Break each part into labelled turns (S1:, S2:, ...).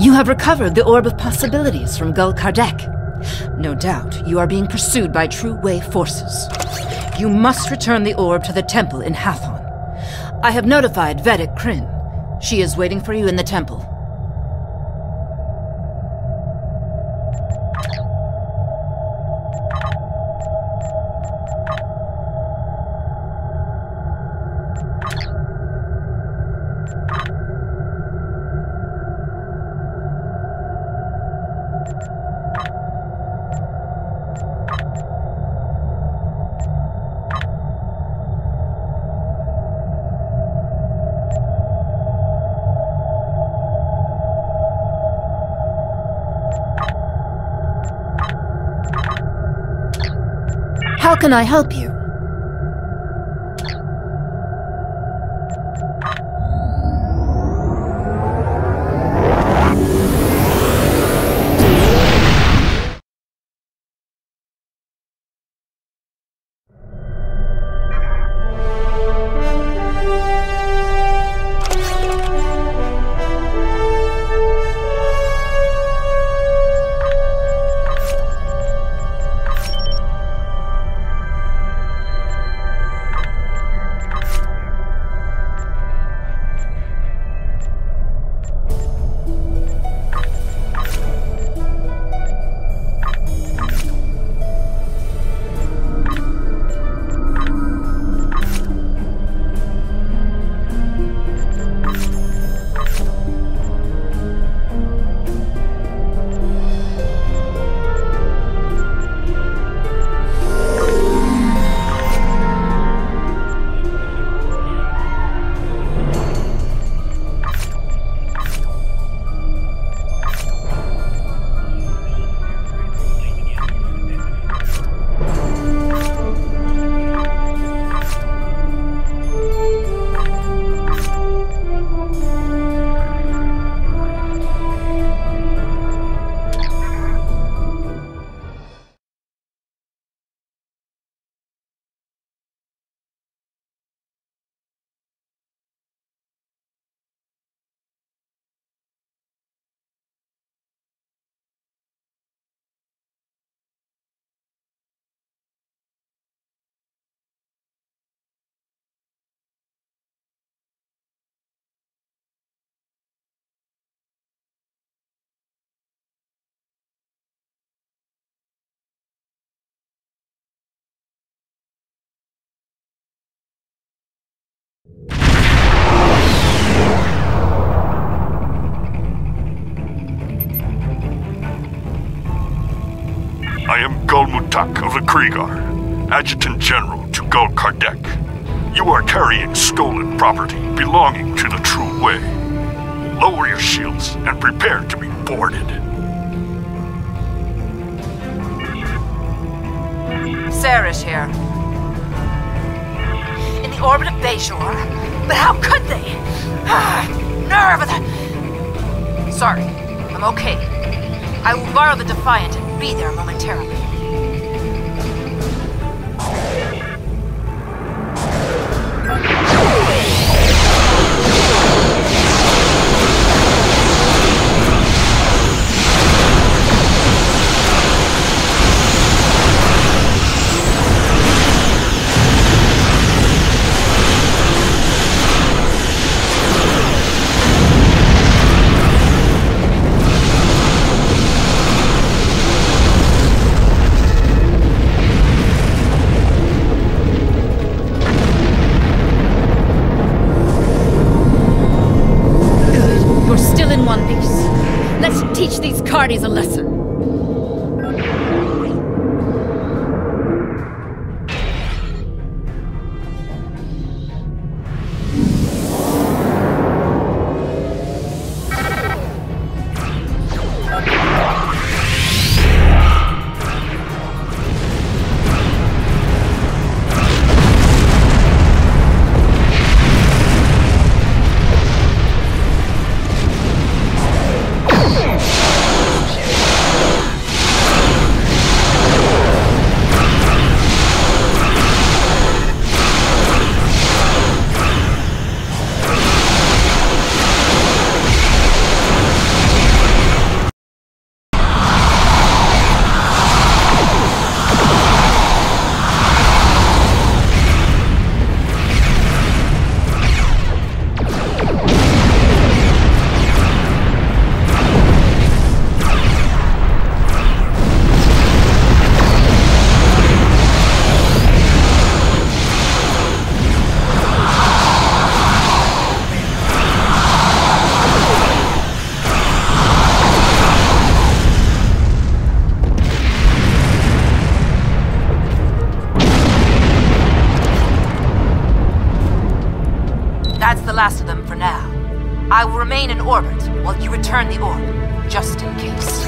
S1: You have recovered the Orb of Possibilities from Gul Kardec. No doubt, you are being pursued by True Way forces. You must return the orb to the temple in Hathon. I have notified Vedic Kryn. She is waiting for you in the temple. How can I help you?
S2: I am Gul Mutak of the Kriegar, Adjutant General to Gul Kardec. You are carrying stolen property belonging to the True Way. Lower your shields and prepare to be boarded.
S1: Sarah's here. In the orbit of Bejor? But how could they? Nerve of the... Sorry, I'm okay. I will borrow the Defiant and be there momentarily. Teach these Cardis a lesson. remain in orbit while you return the orb, just in case.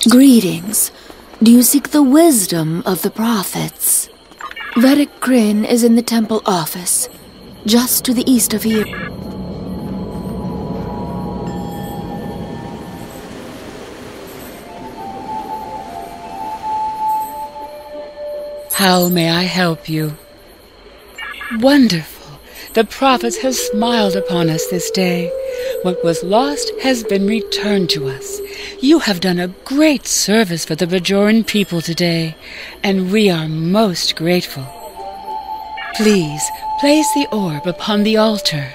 S3: Greetings. Do you seek the wisdom of the prophets? Vedic Kryn is in the temple office, just to the east of here.
S4: How may I help you? Wonderful. The prophet has smiled upon us this day. What was lost has been returned to us. You have done a great service for the Bajoran people today, and we are most grateful. Please, place the orb upon the altar.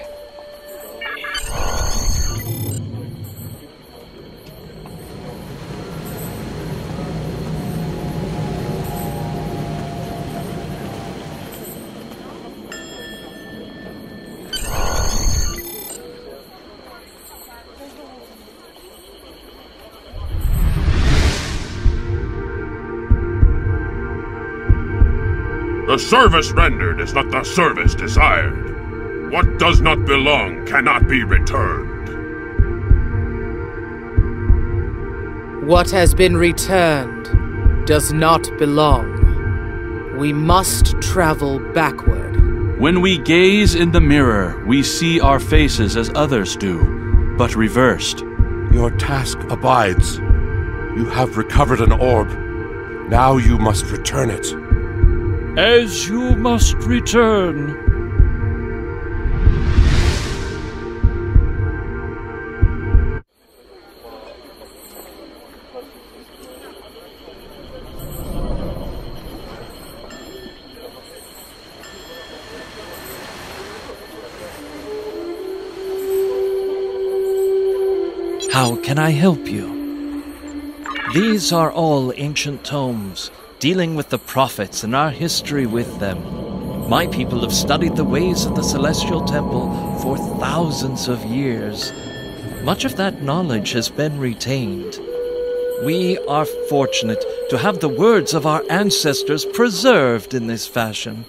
S2: The service rendered is not the service desired. What does not belong cannot be returned.
S5: What has been returned does not belong. We must travel backward.
S6: When we gaze in the mirror, we see our faces as others do, but reversed.
S7: Your task abides. You have recovered an orb. Now you must return it.
S6: As you must return.
S8: How can I help you? These are all ancient tomes, dealing with the prophets and our history with them. My people have studied the ways of the Celestial Temple for thousands of years. Much of that knowledge has been retained. We are fortunate to have the words of our ancestors preserved in this fashion.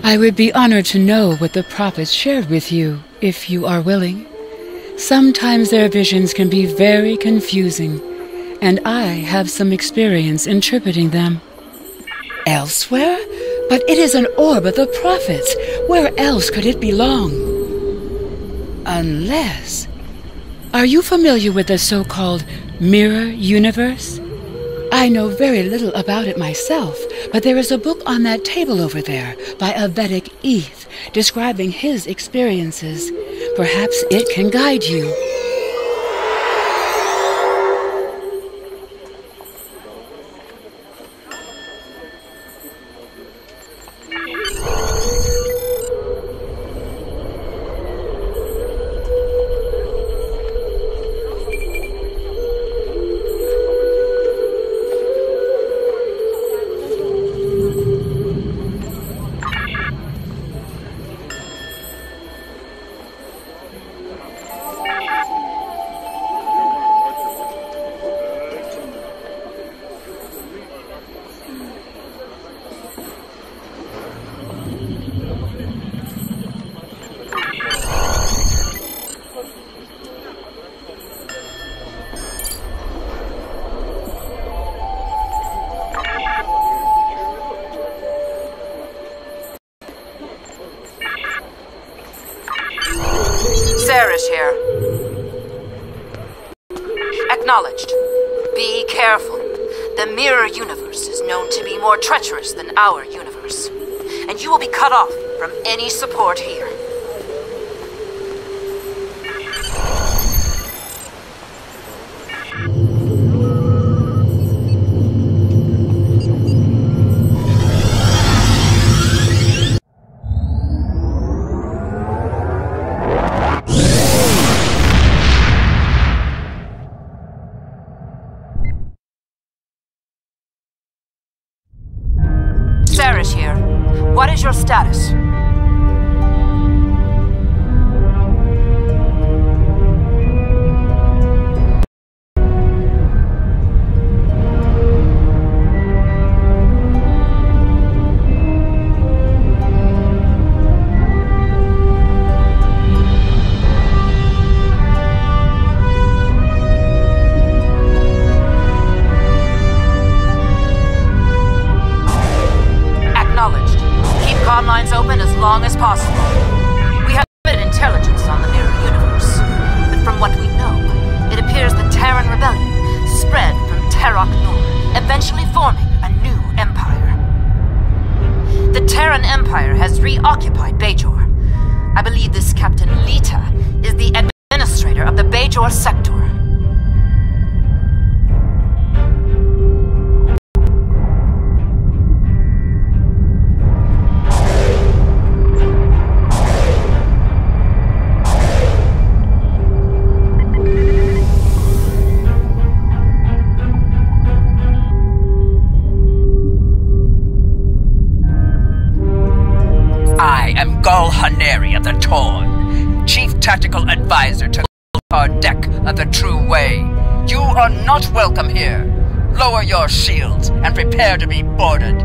S4: I would be honored to know what the prophets shared with you, if you are willing. Sometimes their visions can be very confusing, and I have some experience interpreting them. Elsewhere? But it is an orb of the prophets. Where else could it belong? Unless... Are you familiar with the so-called mirror universe? I know very little about it myself, but there is a book on that table over there by a Vedic Eth describing his experiences. Perhaps it can guide you.
S1: Sarah's here. Acknowledged. Be careful. The mirror universe is known to be more treacherous than our universe, and you will be cut off from any support here. Sarah's here. What is your status? Comm lines open as long as possible. We have limited intelligence on the mirror universe, but from what we know, it appears the Terran rebellion spread from Terok Nor, eventually forming a new empire. The Terran Empire has reoccupied Bajor. I believe this Captain Lita is the administrator of the Bajor sector.
S9: I am Gul Haneri of the Torn, Chief Tactical Advisor to Kardec of the True Way. You are not welcome here. Lower your shields and prepare to be boarded.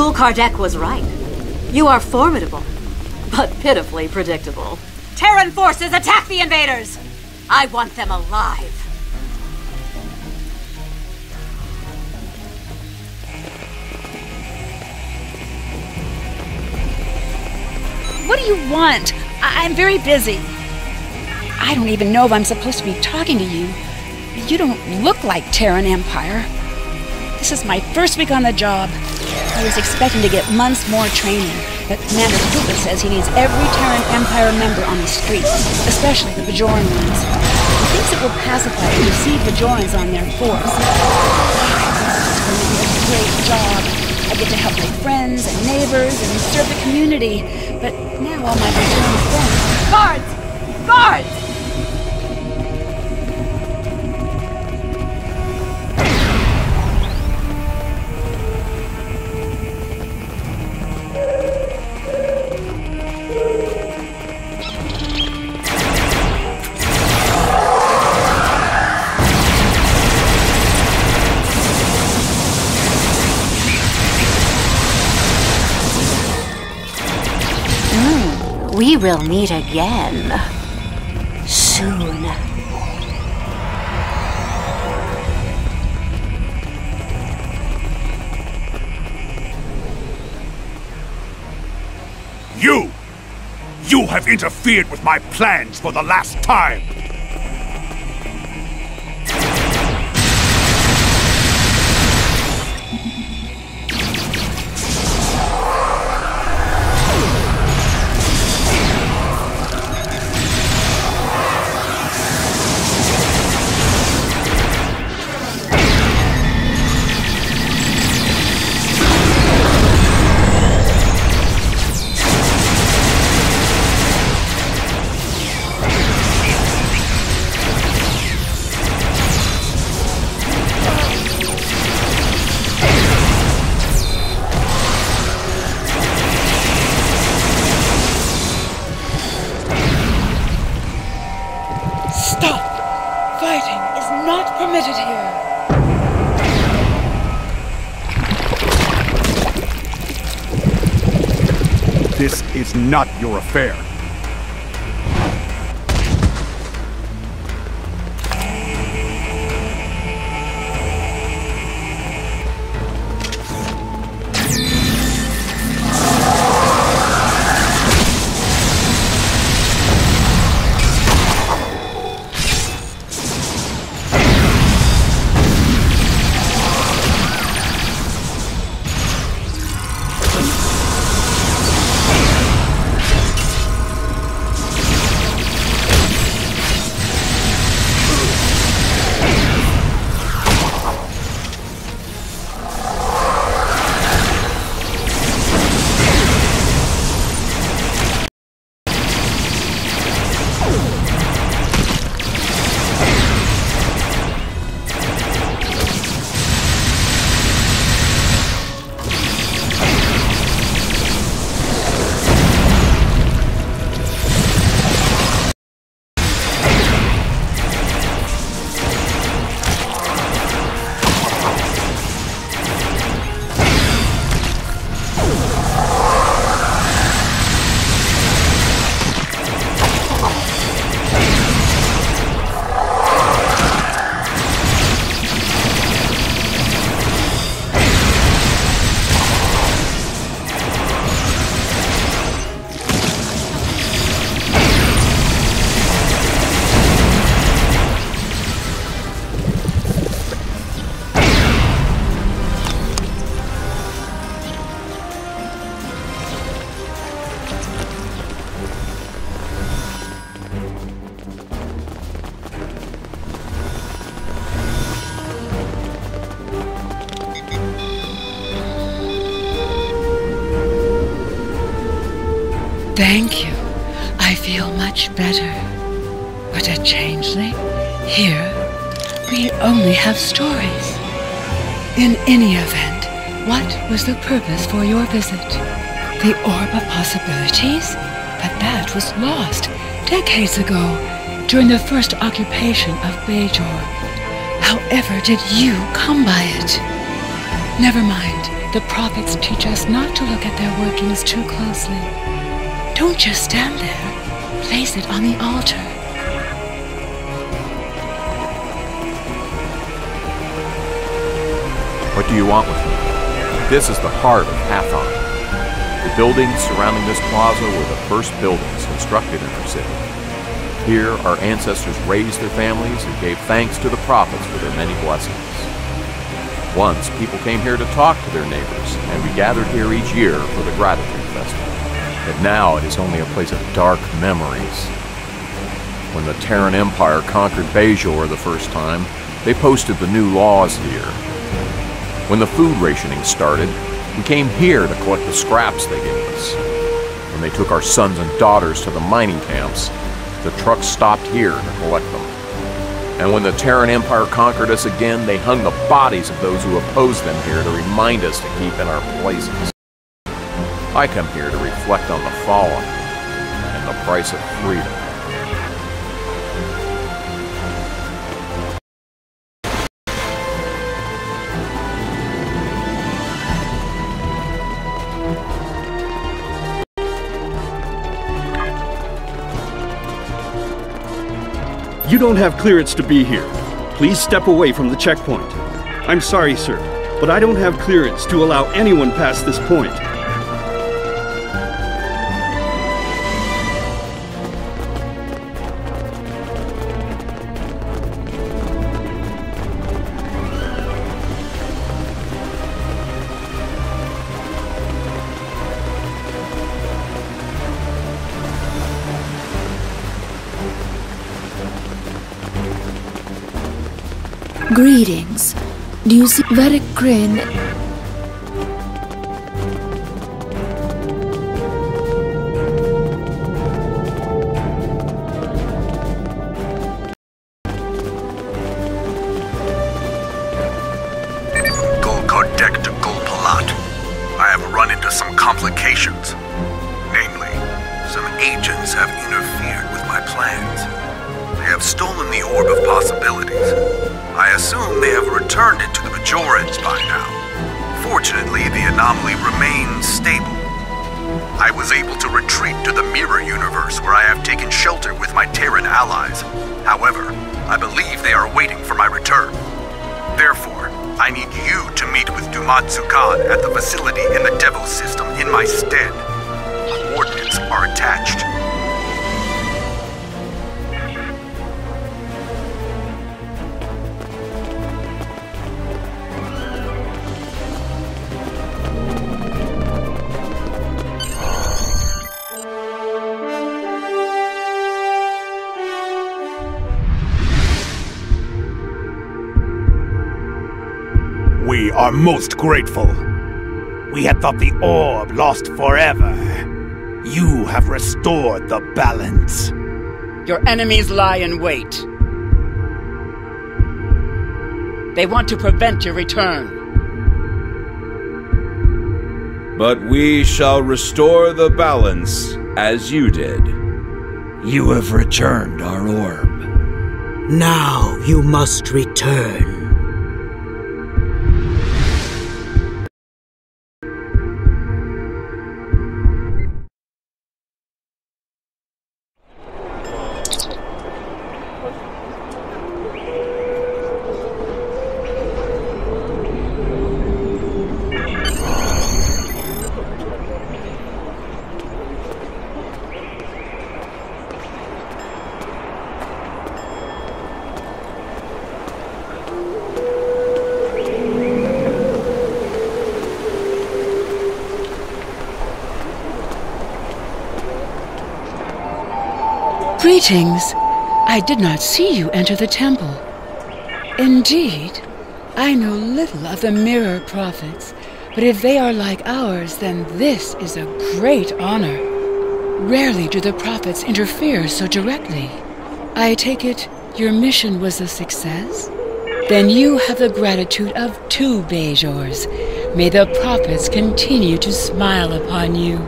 S10: Gul Kardec was right. You are formidable, but pitifully predictable. Terran forces, attack the invaders! I want them alive.
S11: What do you want? I'm very busy. I don't even know if I'm supposed to be talking to you. You don't look like Terran Empire. This is my first week on the job. I was expecting to get months more training, but Commander Cooper says he needs every Terran Empire member on the street, especially the Bajoran ones. He thinks it will pacify and deceive Bajorans on their force. It's going to be a great job. I get to help my friends and neighbors and serve the community, but now all my Bajoran friends...
S10: Guards! Guards!
S12: We will meet again. Soon.
S2: You! You have interfered with my plans for the last time!
S11: Permitted here.
S2: This is not your affair.
S4: Thank you. I feel much better. But a changeling? Here, we only have stories. In any event, what was the purpose for your visit? The Orb of Possibilities? But that was lost decades ago, during the first occupation of Bajor. However did you come by it? Never mind. The prophets teach us not to look at their workings too closely. Don't just stand there. Place it on the altar.
S13: What do you want with me? This is the heart of Hathon. The buildings surrounding this plaza were the first buildings constructed in our city. Here, our ancestors raised their families and gave thanks to the prophets for their many blessings. Once, people came here to talk to their neighbors, and we gathered here each year for the Gratitude Festival. But now it is only a place of dark memories. When the Terran Empire conquered Bajor the first time, they posted the new laws here. When the food rationing started, we came here to collect the scraps they gave us. When they took our sons and daughters to the mining camps, the trucks stopped here to collect them. And when the Terran Empire conquered us again, they hung the bodies of those who opposed them here to remind us to keep in our places. I come here to reflect on the fallen and the price of freedom.
S14: You don't have clearance to be here. Please step away from the checkpoint. I'm sorry, sir, but I don't have clearance to allow anyone past this point.
S3: Greetings. Do you see Vedic Grin?
S15: Gul Kardec to Gul Palat. I have run into some complications. Namely, some agents have interfered with my plans. They have stolen the Orb of Possibilities. I assume they have returned it to the Bajorans by now. Fortunately, the anomaly remains stable. I was able to retreat to the Mirror Universe where I have taken shelter with my Terran allies. However, I believe they are waiting for my return. Therefore, I need you to meet with Dumatsu Khan at the facility in the Devo system in my stead. Coordinates are attached.
S16: We are most grateful. We had thought the orb lost forever. You have restored the balance.
S9: Your enemies lie in wait. They want to prevent your return.
S17: But we shall restore the balance as you did.
S8: You have returned our orb.
S18: Now you must return.
S4: Greetings. I did not see you enter the temple. Indeed, I know little of the Mirror Prophets, but if they are like ours, then this is a great honor. Rarely do the Prophets interfere so directly. I take it your mission was a success? Then you have the gratitude of 2 Bajors. May the Prophets continue to smile upon you.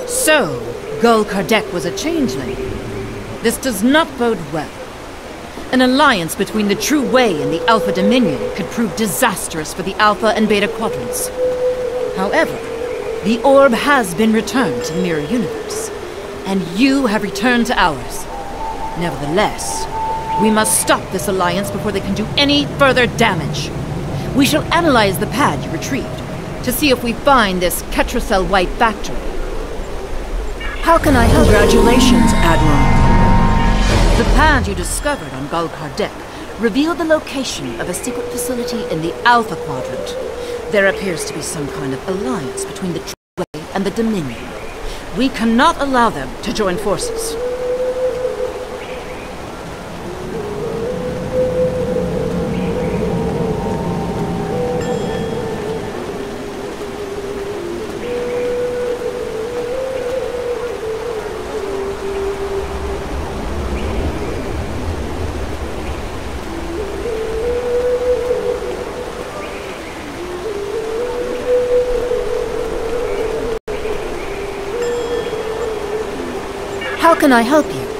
S1: So, Gul Kardec was a changeling. This does not bode well. An alliance between the True Way and the Alpha Dominion could prove disastrous for the Alpha and Beta Quadrants. However, the orb has been returned to Mirror Universe, and you have returned to ours. Nevertheless, we must stop this alliance before they can do any further damage. We shall analyze the pad you retrieved to see if we find this Ketracel White factory. How can I help?
S19: Congratulations, Admiral.
S1: The pad you discovered on Gul Kardec revealed the location of a secret facility in the Alpha Quadrant. There appears to be some kind of alliance between the True Way and the Dominion. We cannot allow them to join forces. How can I help you?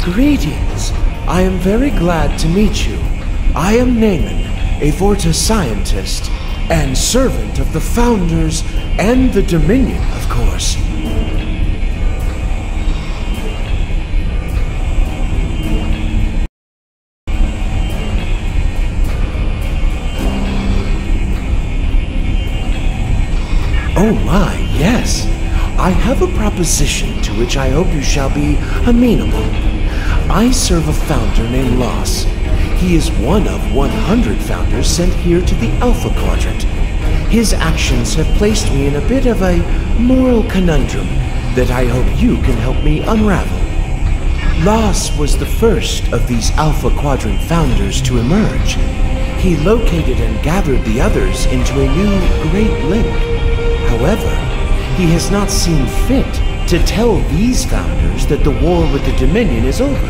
S19: Greetings. I am very glad to meet you. I am Naaman, a Vorta scientist, and servant of the Founders and the Dominion, of course. Oh my, yes. I have a proposition to which I hope you shall be amenable. I serve a founder named Loss. He is one of 100 founders sent here to the Alpha Quadrant. His actions have placed me in a bit of a moral conundrum that I hope you can help me unravel. Loss was the first of these Alpha Quadrant founders to emerge. He located and gathered the others into a new Great Link. However, he has not seen fit to tell these founders that the war with the Dominion is over,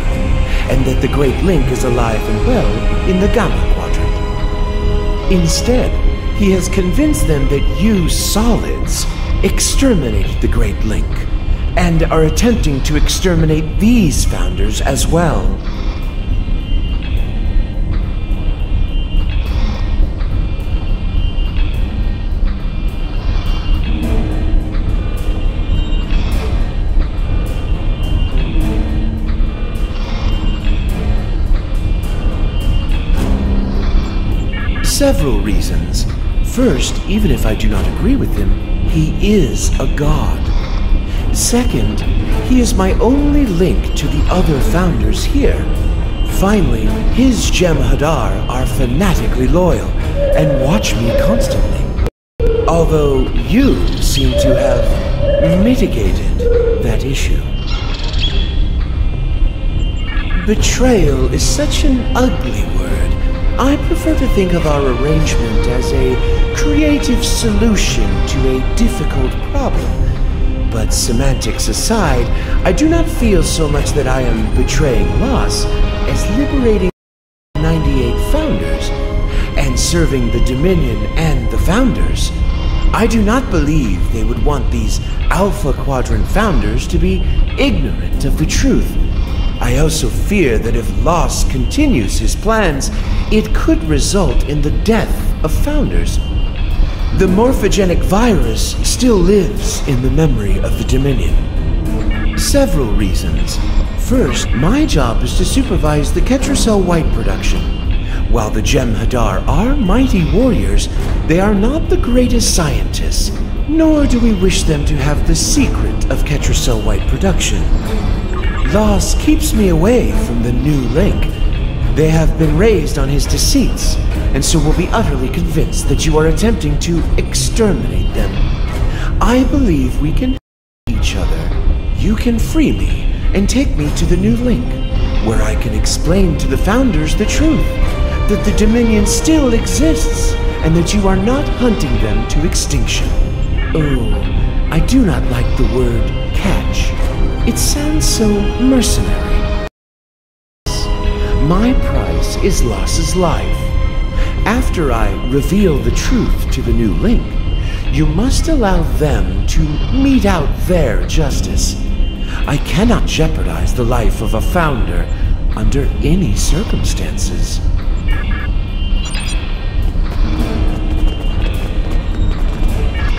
S19: and that the Great Link is alive and well in the Gamma Quadrant. Instead, he has convinced them that you solids exterminated the Great Link, and are attempting to exterminate these founders as well. Several reasons. First, even if I do not agree with him, he is a god. Second, he is my only link to the other founders here. Finally, his Jem'Hadar are fanatically loyal and watch me constantly. Although you seem to have mitigated that issue. Betrayal is such an ugly word. I prefer to think of our arrangement as a creative solution to a difficult problem. But semantics aside, I do not feel so much that I am betraying Loss as liberating 98 founders and serving the Dominion and the founders. I do not believe they would want these Alpha Quadrant founders to be ignorant of the truth. I also fear that if Loss continues his plans, it could result in the death of founders. The morphogenic virus still lives in the memory of the Dominion. Several reasons. First, my job is to supervise the Ketracel White production. While the Jem'Hadar are mighty warriors, they are not the greatest scientists, nor do we wish them to have the secret of Ketracel White production. Loss keeps me away from the new link. They have been raised on his deceits, and so will be utterly convinced that you are attempting to exterminate them. I believe we can help each other. You can free me and take me to the new link, where I can explain to the founders the truth, that the Dominion still exists, and that you are not hunting them to extinction. Oh, I do not like the word catch. It sounds so mercenary. My price is Loss's life. After I reveal the truth to the new link, you must allow them to mete out their justice. I cannot jeopardize the life of a founder under any circumstances.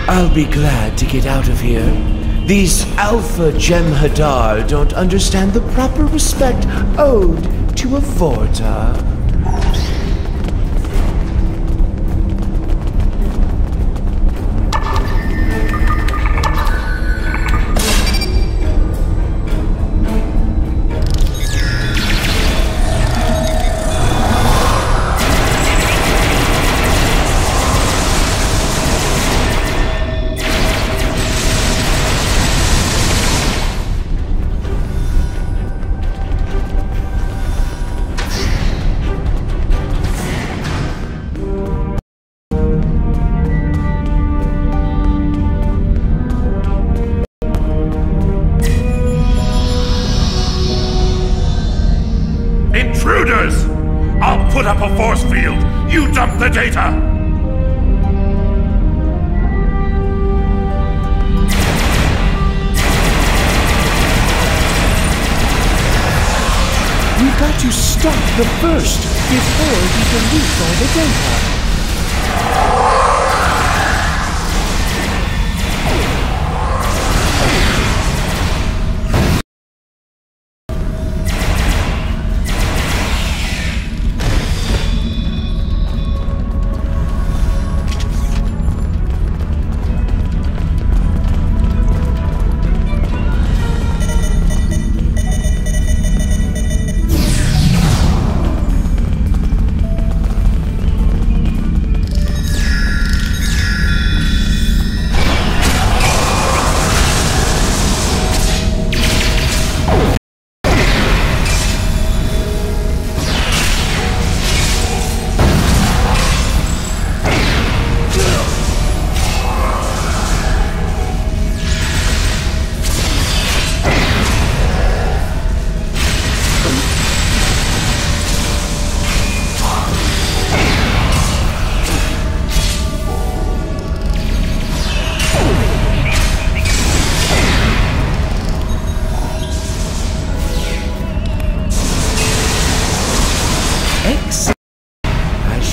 S19: I'll be glad to get out of here. These Alpha Jem'Hadar don't understand the proper respect owed to a Vorta.
S7: Intruders! I'll put up a force field. You dump the data!
S19: got to stop the burst before he deletes all the data.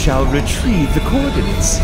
S19: Shall retrieve the coordinates.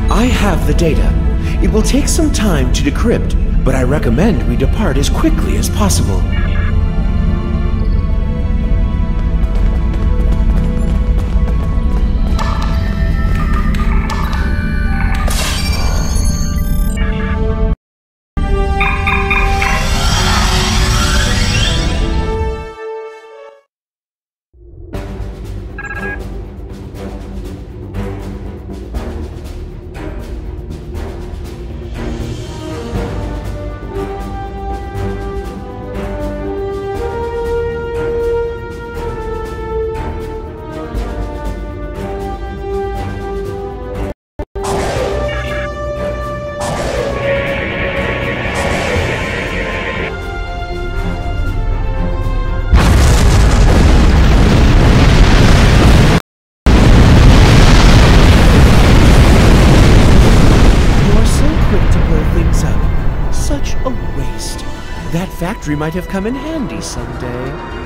S19: I have the data. It will take some time to decrypt, but I recommend we depart as quickly as possible. That factory might have come in handy someday.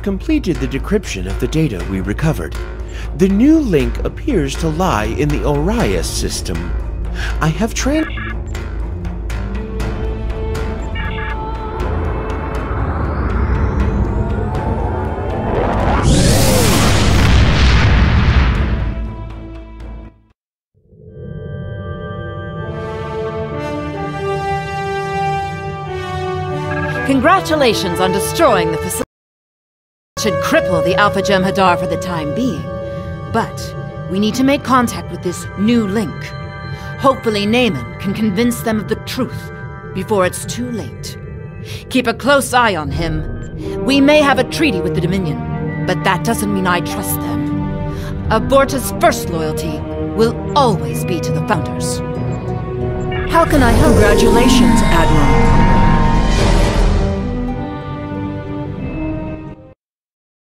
S19: completed the decryption of the data we recovered. The new link appears to lie in the Orias system. I have
S1: Congratulations on destroying the facility. It should cripple the Alpha Jem'Hadar for the time being. But we need to make contact with this new link. Hopefully Naaman can convince them of the truth before it's too late. Keep a close eye on him. We may have a treaty with the Dominion, but that doesn't mean I trust them. Aborta's first loyalty will always be to the Founders. How can I help?
S20: Congratulations, Admiral.